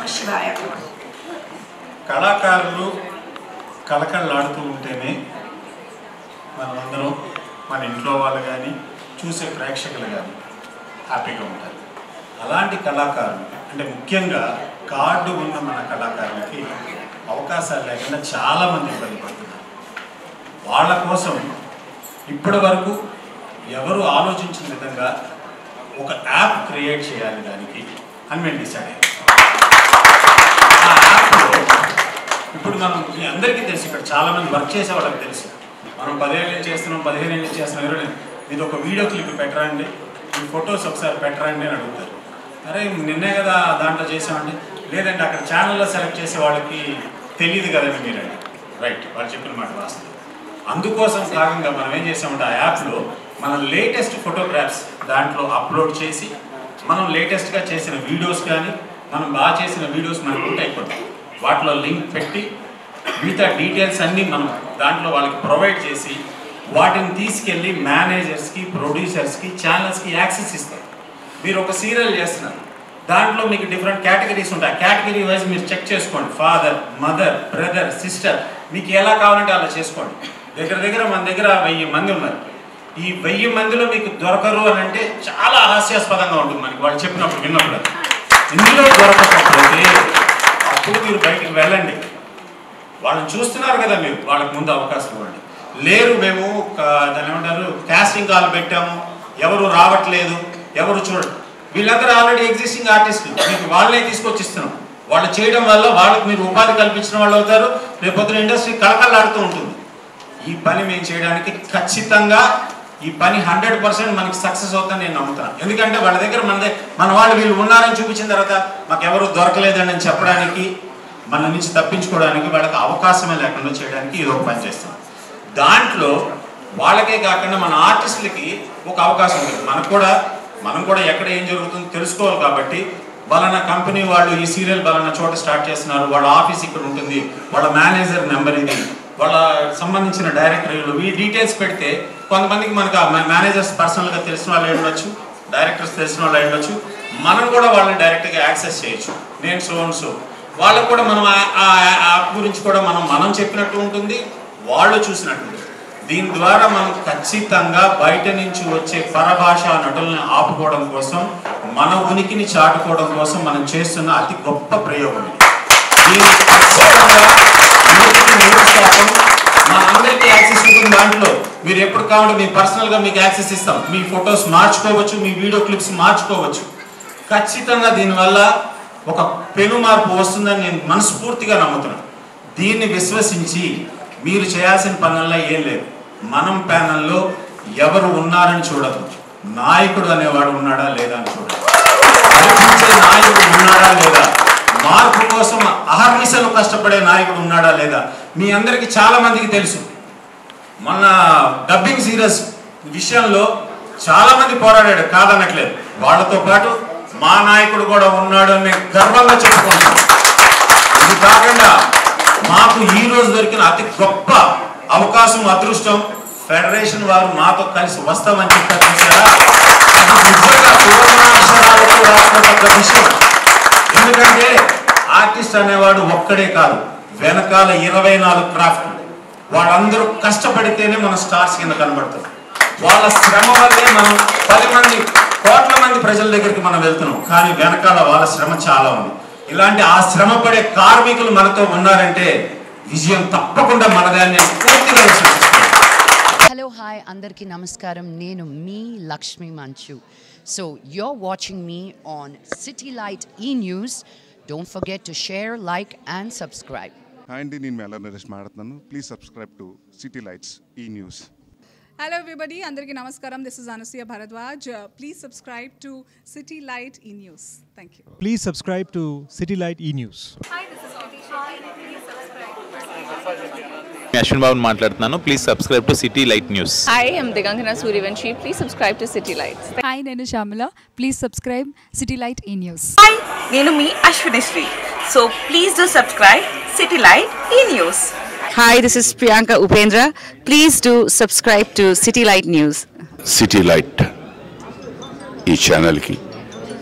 నమః శివాయ. కళాకారులు కళకళలాడుతూ ఉంటేనే మనమందరం మన ఇంట్లో వాళ్ళు కానీ చూసే ప్రేక్షకులు కానీ హ్యాపీగా ఉంటారు. అలాంటి కళాకారులు అంటే ముఖ్యంగా కార్డు ఉన్న మన కళాకారులకి అవకాశాలు లేకుండా చాలామంది ఇబ్బంది పడుతున్నారు. వాళ్ళ కోసం ఇప్పటి వరకు ఎవరు ఆలోచించిన విధంగా ఒక యాప్ క్రియేట్ చేయాలి దానికి అని మేము డిసైడ్ అయ్యాం. ఆ యాప్లో ఇప్పుడు మనం మీ అందరికీ తెలుసు, ఇక్కడ చాలామంది వర్క్ చేసే వాళ్ళకి తెలుసు, మనం 10 ఏళ్ళు చేస్తున్నాం, 15 ఏళ్ళు చేస్తున్నాం, 20 ఏళ్ళు. ఇది ఒక వీడియో క్లిప్ పెట్టరండి, ఈ ఫొటోస్ ఒకసారి పెట్టరండి అని అడుగుతారు. అరే నిన్నే కదా దాంట్లో చేసామండి, లేదంటే అక్కడ ఛానల్లో సెలెక్ట్ చేసే వాళ్ళకి తెలియదు కదండి మీరండి. రైట్, వాళ్ళు చెప్పిన మాట వాస్తవం. అందుకోసం భాగంగా మనం ఏం చేసామంటే ఆ యాప్లో మన లేటెస్ట్ ఫోటోగ్రాఫ్స్ దాంట్లో అప్లోడ్ చేసి మనం లేటెస్ట్గా చేసిన వీడియోస్ కానీ మనం బాగా చేసిన వీడియోస్ మనకు ఉంటాయి కొన్ని, వాటిలో లింక్ పెట్టి మిగతా డీటెయిల్స్ అన్నీ మనం దాంట్లో వాళ్ళకి ప్రొవైడ్ చేసి వాటిని తీసుకెళ్ళి మేనేజర్స్కి, ప్రొడ్యూసర్స్కి, ఛానల్స్కి యాక్సెస్ ఇస్తారు. మీరు ఒక సీరియల్ చేస్తున్నారు, దాంట్లో మీకు డిఫరెంట్ కేటగిరీస్ ఉంటాయి. కేటగిరీ వైజ్ మీరు చెక్ చేసుకోండి. ఫాదర్, మదర్, బ్రదర్, సిస్టర్, మీకు ఎలా కావాలంటే అలా చేసుకోండి. దగ్గర మన దగ్గర 1000 మంది ఉన్నారు. ఈ 1000 మందిలో మీకు దొరకరు అని అంటే చాలా హాస్యాస్పదంగా ఉంటుంది మనకి వాళ్ళు చెప్పినప్పుడు విన్నప్పుడు. ఇందులో దొరకకపోతే అప్పుడు మీరు బయటికి వెళ్ళండి, వాళ్ళని చూస్తున్నారు కదా మీరు, వాళ్ళకి ముందు అవకాశం ఇవ్వండి. లేరు మేము దాన్ని ఏమంటారు కాస్టింగ్ కాల్ పెట్టాము, ఎవరు రావట్లేదు, ఎవరు చూడండి, వీళ్ళందరూ ఆల్రెడీ ఎగ్జిస్టింగ్ ఆర్టిస్టులు, మీకు వాళ్ళనే తీసుకొచ్చి ఇస్తున్నాం. వాళ్ళు చేయడం వల్ల వాళ్ళకి మీరు ఉపాధి కల్పించిన వాళ్ళు అవుతారు. రేపొద్దున ఇండస్ట్రీ కళకళలాడుతూ ఉంటుంది. ఈ పని మేము చేయడానికి ఖచ్చితంగా ఈ పని 100% మనకి సక్సెస్ అవుతుందని నేను నమ్ముతాను. ఎందుకంటే వాళ్ళ దగ్గర మన వాళ్ళు వీళ్ళు ఉన్నారని చూపించిన తర్వాత మాకు ఎవరు దొరకలేదని చెప్పడానికి, మన నుంచి తప్పించుకోవడానికి, వాళ్ళకి అవకాశమే లేకుండా చేయడానికి ఇది ఒక పని చేస్తాం. దాంట్లో వాళ్ళకే కాకుండా మన ఆర్టిస్టులకి ఒక అవకాశం ఉంటుంది. మనం కూడా ఎక్కడ ఏం జరుగుతుందో తెలుసుకోవాలి. కాబట్టి బలానా కంపెనీ వాళ్ళు ఈ సీరియల్ బలానా చోట స్టార్ట్ చేస్తున్నారు, వాళ్ళ ఆఫీస్ ఇక్కడ ఉంటుంది, వాళ్ళ మేనేజర్ నెంబర్ ఇది, వాళ్ళ సంబంధించిన డైరెక్టర్ ఈ డీటెయిల్స్ పెడితే కొంతమందికి మనకు ఆ మేనేజర్స్ పర్సనల్గా తెలిసిన వాళ్ళు ఉండొచ్చు, డైరెక్టర్స్ తెలిసిన వాళ్ళు ఉండొచ్చు, మనం కూడా వాళ్ళని డైరెక్ట్గా యాక్సెస్ చేయొచ్చు. నేను సో వాళ్ళకు కూడా మనం ఆ యాప్ గురించి కూడా మనం చెప్పినట్టు ఉంటుంది, వాళ్ళు చూసినట్టు ఉంటుంది. దీని ద్వారా మనం ఖచ్చితంగా బయట నుంచి వచ్చే పరభాషా నటుల్ని ఆపుకోవడం కోసం, మన ఉనికిని చాటుకోవడం కోసం మనం చేస్తున్న అతి గొప్ప ప్రయోగం ఇది. దీన్ని ఖచ్చితంగా మన అందరికీ యాక్సెస్ ఉంటుంది. దాంట్లో మీరు ఎప్పుడు కావాలంటే మీ పర్సనల్గా మీకు యాక్సెస్ ఇస్తాం. మీ ఫొటోస్ మార్చుకోవచ్చు, మీ వీడియో క్లిప్స్ మార్చుకోవచ్చు. ఖచ్చితంగా దీనివల్ల ఒక పెను మార్పు వస్తుందని నేను మనస్ఫూర్తిగా నమ్ముతున్నాను. దీన్ని విశ్వసించి మీరు చేయాల్సిన పనుల్లో ఏం లేదు. మనం ప్యానల్లో ఎవరు ఉన్నారని చూడదు, నాయకుడు అనేవాడు ఉన్నాడా లేదా అని చూడదు. నడిపించే నాయకుడు ఉన్నాడా లేదా, మార్పు కోసం అహర్నిశలు కష్టపడే నాయకుడు ఉన్నాడా లేదా. మీ అందరికీ చాలా మందికి తెలుసు, మన డబ్బింగ్ సీరియల్స్ విషయంలో చాలా మంది పోరాడాడు, కాదనట్లేదు. వాళ్ళతో పాటు మా నాయకుడు కూడా ఉన్నాడు అని గర్వంగా చెప్పుకుంటున్నాం. ఇది కాకుండా మాకు ఈ రోజు దొరికిన అతి గొప్ప అవకాశం, అదృష్టం, ఫెడరేషన్ వారు మాతో కలిసి వస్తామని చెప్పారు. నిజంగా సువర్ణాక్షరాలతో రాసినటువంటి విషయం. ఎందుకంటే ఆర్టిస్ట్ అనేవాడు ఒక్కడే కాదు, వెనకాల 24 క్రాఫ్ట్లు, వాళ్ళందరూ కష్టపడితేనే మన స్టార్స్ కింద కనబడతాం. వాళ్ళ శ్రమ వల్లే మనం 10 మంది, కోట్ల మంది ప్రజల దగ్గరికి మనం వెళ్తున్నాం. కానీ వెనకాల వాళ్ళ శ్రమ చాలా ఉంది. ఇలాంటి ఆ శ్రమ పడే కార్మికులు మనతో ఉన్నారంటే విజయం తప్పకుండా మనదే అని పూర్తిగా విశ్వసిస్తున్నాను. హలో హాయ్ అందరికీ నమస్కారం, నేను మీ లక్ష్మి మంచు. So you're watching me on City Light E-News. Don't forget to share, like and subscribe. Hi అండి, నేను మేళ నరేష్ మాట్లాడుతున్నాను. Please subscribe to City lights ఈ news. Hello everybody, Andarki Namaskaram. This is Anusuya Bharadwaj. Please subscribe to City Light E-News. Thank you. Please subscribe to City Light E-News. Hi, this is Kritisha. Please subscribe. Ashwin Babu మాట్లాడుతున్నాను. Please subscribe to City Light News. Hi, I'm Digangana Suryavanshi. Please subscribe to City Lights. Hi, నేను Shamila. Please subscribe City Light E-News. Hi, నేను మీ Ashwini Shri. So please do subscribe City Light E-News. Hi, this is Priyanka Upendra. Please do subscribe to City Light News. City Light ఈ ఛానల్కి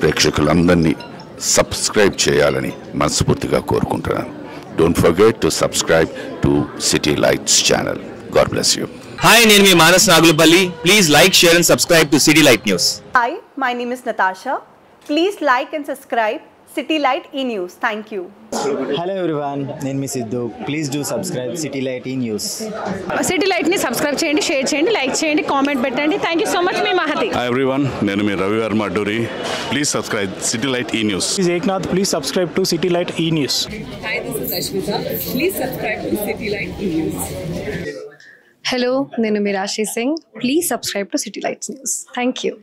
ప్రేక్షకులందరినీ subscribe చేయాలని మనస్ఫూర్తిగా కోరుకుంటున్నాను. Don't forget to subscribe to City Lights channel. God bless you. Hi, నేను మీ Manas Nagulapalli. Please like, share and subscribe to City Light news. Hi, my name is Natasha. Please like and subscribe City Light E-News. Thank you. Hello everyone, నేను మీ Siddhu. Please do subscribe City Light E news. City లైట్ని subscribe చేయండి, share చేయండి, like చేయండి, comment పెట్టండి. Thank you so much. మీ Mahathi. Hi everyone, నేను మీ Ravi Varma Adduri. Please subscribe City Light E news. This is Eknath. Please subscribe to City Light E-News. Hi, this is Ashmita. Please subscribe to City Light E-News. Hello, నేను మీరాశి Singh. Please subscribe to City Lights news. Thank you.